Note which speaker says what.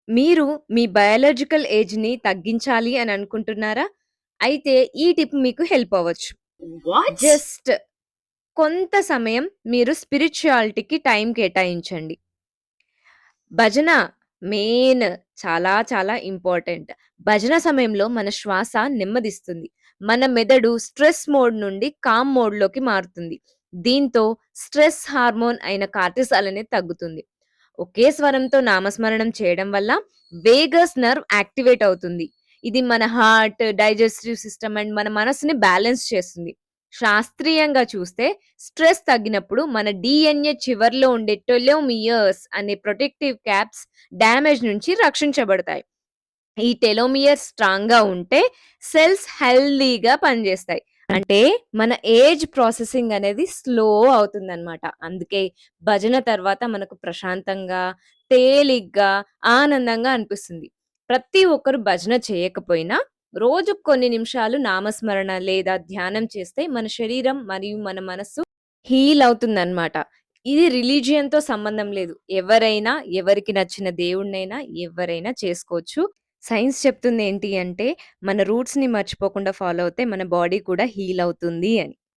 Speaker 1: మీరు మీ బయోలాజికల్ ఏజ్‌ని తగ్గించాలి అని అనుకుంటున్నారా? అయితే ఈ టిప్ మీకు హెల్ప్ అవ్వచ్చు.
Speaker 2: వాట్?
Speaker 1: జస్ట్ కొంత సమయం మీరు స్పిరిచ్యుయాలిటీకి టైం కేటాయించండి. భజన మెయిన్ చాలా చాలా ఇంపార్టెంట్. భజన సమయంలో మన శ్వాస నెమ్మదిస్తుంది. మన మెదడు స్ట్రెస్ మోడ్ నుండి కామ్ మోడ్‌లోకి మారుతుంది. దీంతో స్ట్రెస్ హార్మోన్ అయిన కార్టిసాల్ అనేది తగ్గుతుంది. ఒకే స్వరంతో నామస్మరణం చేయడం వల్ల వేగస్ నర్వ్ యాక్టివేట్ అవుతుంది. ఇది మన హార్ట్, డైజెస్టివ్ సిస్టమ్ అండ్ మన మనసుని బ్యాలెన్స్ చేస్తుంది. శాస్త్రీయంగా చూస్తే స్ట్రెస్ తగ్గినప్పుడు మన డీఎన్ఏ చివర్లో ఉండే టెలోమియర్స్ అనే ప్రొటెక్టివ్ క్యాప్స్ డ్యామేజ్ నుంచి రక్షించబడతాయి. ఈ టెలోమియర్స్ స్ట్రాంగ్‌గా ఉంటే సెల్స్ హెల్తీగా పనిచేస్తాయి. అంటే మన ఏజ్ ప్రాసెసింగ్ అనేది స్లో అవుతుందన్నమాట. అందుకే భజన తర్వాత మనకు ప్రశాంతంగా, తేలిగ్గా, ఆనందంగా అనిపిస్తుంది. ప్రతి ఒక్కరు భజన చేయకపోయినా రోజుకు కొన్ని నిమిషాలు నామస్మరణ లేదా ధ్యానం చేస్తే మన శరీరం మరియు మన మనస్సు హీల్ అవుతుందన్నమాట. ఇది రిలీజియన్‌తో సంబంధం లేదు. ఎవరైనా, ఎవరికి నచ్చిన దేవుడినైనా ఎవరైనా చేసుకోవచ్చు. సైన్స్ చెప్తుందేంటి అంటే, మన రూట్స్‌ని మర్చిపోకుండా ఫాలో అవుతే మన బాడీ కూడా హీల్ అవుతుంది అని.